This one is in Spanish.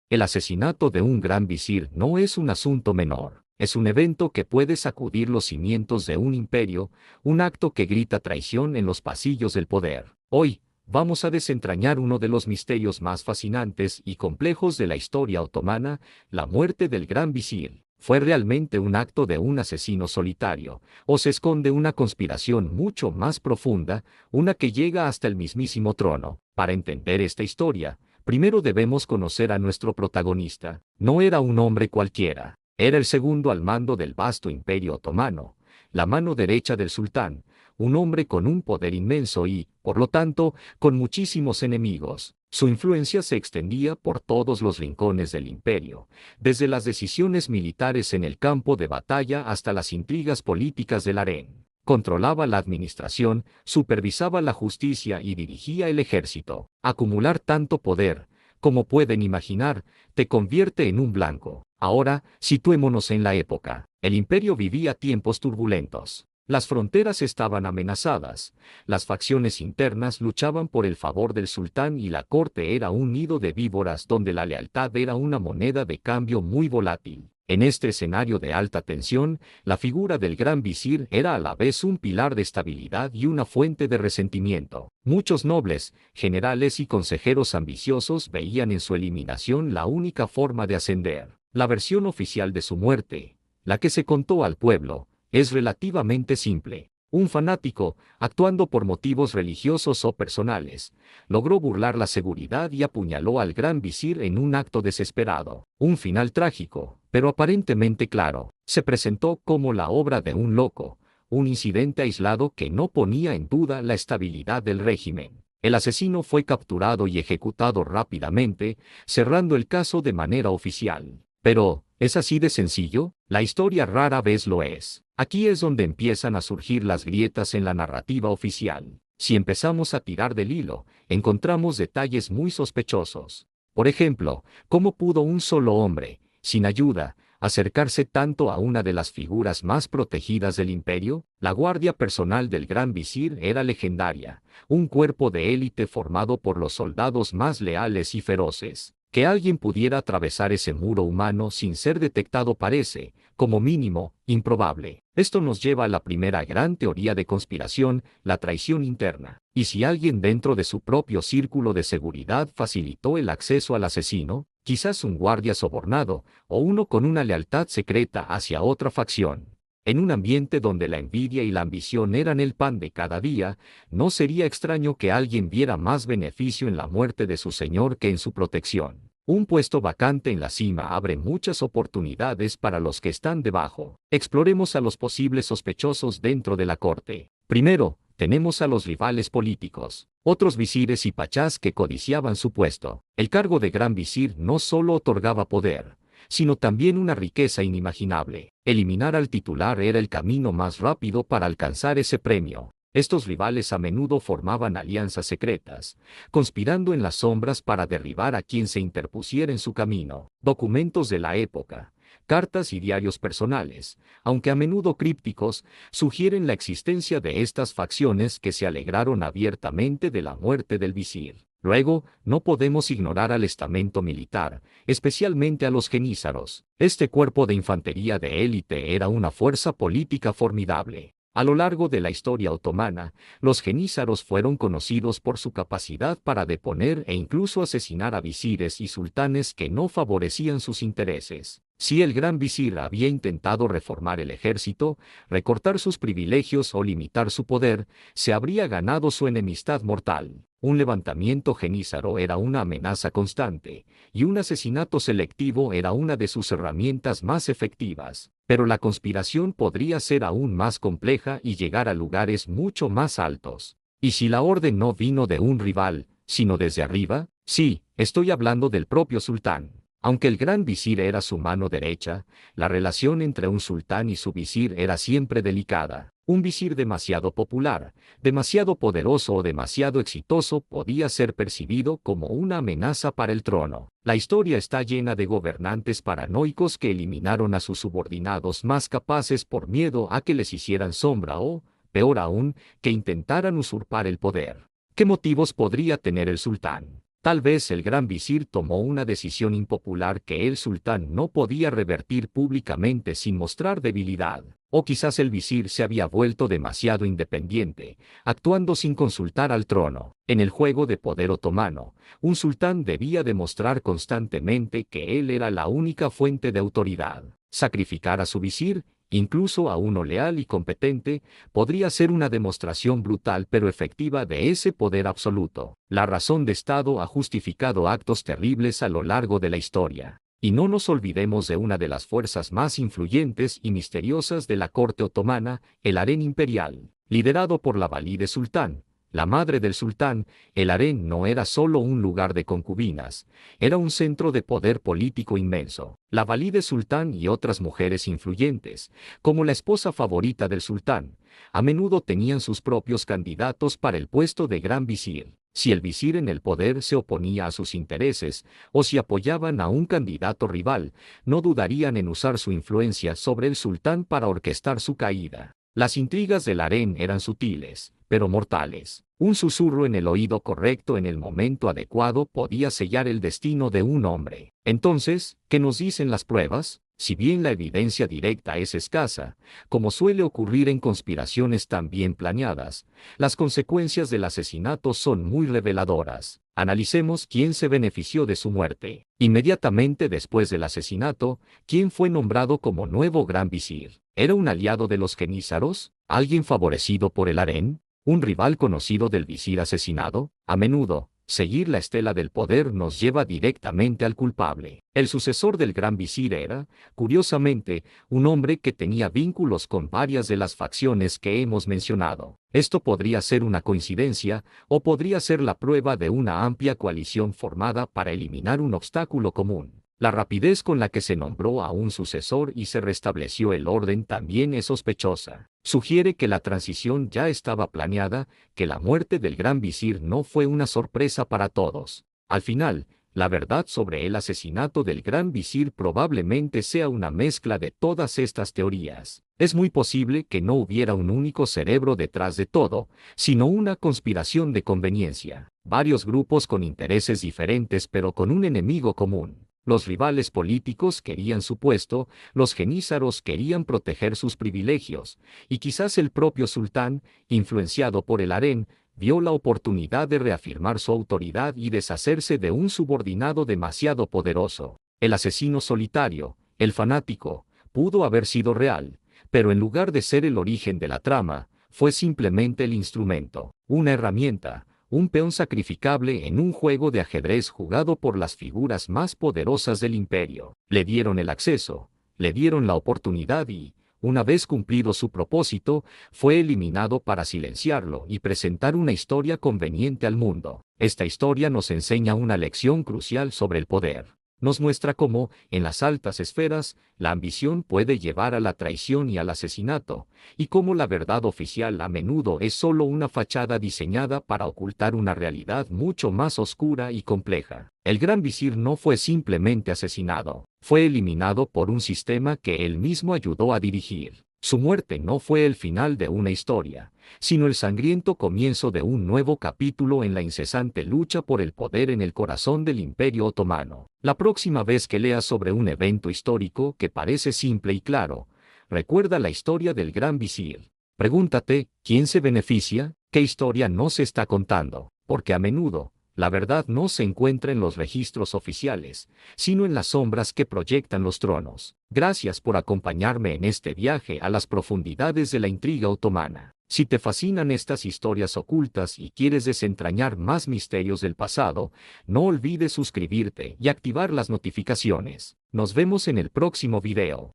El asesinato de un gran visir no es un asunto menor. Es un evento que puede sacudir los cimientos de un imperio, un acto que grita traición en los pasillos del poder. Hoy, vamos a desentrañar uno de los misterios más fascinantes y complejos de la historia otomana, la muerte del gran visir. ¿Fue realmente un acto de un asesino solitario, o se esconde una conspiración mucho más profunda, una que llega hasta el mismísimo trono? Para entender esta historia, primero debemos conocer a nuestro protagonista. No era un hombre cualquiera. Era el segundo al mando del vasto imperio otomano, la mano derecha del sultán, un hombre con un poder inmenso y, por lo tanto, con muchísimos enemigos. Su influencia se extendía por todos los rincones del imperio, desde las decisiones militares en el campo de batalla hasta las intrigas políticas del harén. Controlaba la administración, supervisaba la justicia y dirigía el ejército. Acumular tanto poder, como pueden imaginar, te convierte en un blanco. Ahora, situémonos en la época. El imperio vivía tiempos turbulentos. Las fronteras estaban amenazadas, las facciones internas luchaban por el favor del sultán y la corte era un nido de víboras donde la lealtad era una moneda de cambio muy volátil. En este escenario de alta tensión, la figura del gran visir era a la vez un pilar de estabilidad y una fuente de resentimiento. Muchos nobles, generales y consejeros ambiciosos veían en su eliminación la única forma de ascender. La versión oficial de su muerte, la que se contó al pueblo, es relativamente simple. Un fanático, actuando por motivos religiosos o personales, logró burlar la seguridad y apuñaló al gran visir en un acto desesperado. Un final trágico, pero aparentemente claro, se presentó como la obra de un loco, un incidente aislado que no ponía en duda la estabilidad del régimen. El asesino fue capturado y ejecutado rápidamente, cerrando el caso de manera oficial. Pero, ¿es así de sencillo? La historia rara vez lo es. Aquí es donde empiezan a surgir las grietas en la narrativa oficial. Si empezamos a tirar del hilo, encontramos detalles muy sospechosos. Por ejemplo, ¿cómo pudo un solo hombre, sin ayuda, acercarse tanto a una de las figuras más protegidas del imperio? La guardia personal del gran visir era legendaria, un cuerpo de élite formado por los soldados más leales y feroces. Que alguien pudiera atravesar ese muro humano sin ser detectado parece, como mínimo, improbable. Esto nos lleva a la primera gran teoría de conspiración, la traición interna. ¿Y si alguien dentro de su propio círculo de seguridad facilitó el acceso al asesino? Quizás un guardia sobornado, o uno con una lealtad secreta hacia otra facción. En un ambiente donde la envidia y la ambición eran el pan de cada día, no sería extraño que alguien viera más beneficio en la muerte de su señor que en su protección. Un puesto vacante en la cima abre muchas oportunidades para los que están debajo. Exploremos a los posibles sospechosos dentro de la corte. Primero, tenemos a los rivales políticos, otros visires y pachás que codiciaban su puesto. El cargo de gran visir no solo otorgaba poder, sino también una riqueza inimaginable. Eliminar al titular era el camino más rápido para alcanzar ese premio. Estos rivales a menudo formaban alianzas secretas, conspirando en las sombras para derribar a quien se interpusiera en su camino. Documentos de la época, cartas y diarios personales, aunque a menudo crípticos, sugieren la existencia de estas facciones que se alegraron abiertamente de la muerte del visir. Luego, no podemos ignorar al estamento militar, especialmente a los jenízaros. Este cuerpo de infantería de élite era una fuerza política formidable. A lo largo de la historia otomana, los jenízaros fueron conocidos por su capacidad para deponer e incluso asesinar a visires y sultanes que no favorecían sus intereses. Si el gran visir había intentado reformar el ejército, recortar sus privilegios o limitar su poder, se habría ganado su enemistad mortal. Un levantamiento jenízaro era una amenaza constante, y un asesinato selectivo era una de sus herramientas más efectivas. Pero la conspiración podría ser aún más compleja y llegar a lugares mucho más altos. ¿Y si la orden no vino de un rival, sino desde arriba? Sí, estoy hablando del propio sultán. Aunque el gran visir era su mano derecha, la relación entre un sultán y su visir era siempre delicada. Un visir demasiado popular, demasiado poderoso o demasiado exitoso podía ser percibido como una amenaza para el trono. La historia está llena de gobernantes paranoicos que eliminaron a sus subordinados más capaces por miedo a que les hicieran sombra o, peor aún, que intentaran usurpar el poder. ¿Qué motivos podría tener el sultán? Tal vez el gran visir tomó una decisión impopular que el sultán no podía revertir públicamente sin mostrar debilidad. O quizás el visir se había vuelto demasiado independiente, actuando sin consultar al trono. En el juego de poder otomano, un sultán debía demostrar constantemente que él era la única fuente de autoridad. Sacrificar a su visir, incluso a uno leal y competente, podría ser una demostración brutal pero efectiva de ese poder absoluto. La razón de Estado ha justificado actos terribles a lo largo de la historia. Y no nos olvidemos de una de las fuerzas más influyentes y misteriosas de la corte otomana, el harén imperial. Liderado por la valide sultán, la madre del sultán, el harén no era solo un lugar de concubinas, era un centro de poder político inmenso. La valide sultán y otras mujeres influyentes, como la esposa favorita del sultán, a menudo tenían sus propios candidatos para el puesto de gran visir. Si el visir en el poder se oponía a sus intereses, o si apoyaban a un candidato rival, no dudarían en usar su influencia sobre el sultán para orquestar su caída. Las intrigas del harén eran sutiles, pero mortales. Un susurro en el oído correcto en el momento adecuado podía sellar el destino de un hombre. Entonces, ¿qué nos dicen las pruebas? Si bien la evidencia directa es escasa, como suele ocurrir en conspiraciones tan bien planeadas, las consecuencias del asesinato son muy reveladoras. Analicemos quién se benefició de su muerte. Inmediatamente después del asesinato, ¿quién fue nombrado como nuevo gran visir? ¿Era un aliado de los genízaros? ¿Alguien favorecido por el harén? ¿Un rival conocido del visir asesinado? A menudo, seguir la estela del poder nos lleva directamente al culpable. El sucesor del gran visir era, curiosamente, un hombre que tenía vínculos con varias de las facciones que hemos mencionado. Esto podría ser una coincidencia, o podría ser la prueba de una amplia coalición formada para eliminar un obstáculo común. La rapidez con la que se nombró a un sucesor y se restableció el orden también es sospechosa. Sugiere que la transición ya estaba planeada, que la muerte del gran visir no fue una sorpresa para todos. Al final, la verdad sobre el asesinato del gran visir probablemente sea una mezcla de todas estas teorías. Es muy posible que no hubiera un único cerebro detrás de todo, sino una conspiración de conveniencia. Varios grupos con intereses diferentes pero con un enemigo común. Los rivales políticos querían su puesto, los genízaros querían proteger sus privilegios, y quizás el propio sultán, influenciado por el harén, vio la oportunidad de reafirmar su autoridad y deshacerse de un subordinado demasiado poderoso. El asesino solitario, el fanático, pudo haber sido real, pero en lugar de ser el origen de la trama, fue simplemente el instrumento, una herramienta, un peón sacrificable en un juego de ajedrez jugado por las figuras más poderosas del imperio. Le dieron el acceso, le dieron la oportunidad y, una vez cumplido su propósito, fue eliminado para silenciarlo y presentar una historia conveniente al mundo. Esta historia nos enseña una lección crucial sobre el poder. Nos muestra cómo, en las altas esferas, la ambición puede llevar a la traición y al asesinato, y cómo la verdad oficial a menudo es solo una fachada diseñada para ocultar una realidad mucho más oscura y compleja. El gran visir no fue simplemente asesinado, fue eliminado por un sistema que él mismo ayudó a dirigir. Su muerte no fue el final de una historia, sino el sangriento comienzo de un nuevo capítulo en la incesante lucha por el poder en el corazón del Imperio Otomano. La próxima vez que leas sobre un evento histórico que parece simple y claro, recuerda la historia del gran visir. Pregúntate, ¿quién se beneficia? ¿Qué historia no se está contando? Porque a menudo, la verdad no se encuentra en los registros oficiales, sino en las sombras que proyectan los tronos. Gracias por acompañarme en este viaje a las profundidades de la intriga otomana. Si te fascinan estas historias ocultas y quieres desentrañar más misterios del pasado, no olvides suscribirte y activar las notificaciones. Nos vemos en el próximo video.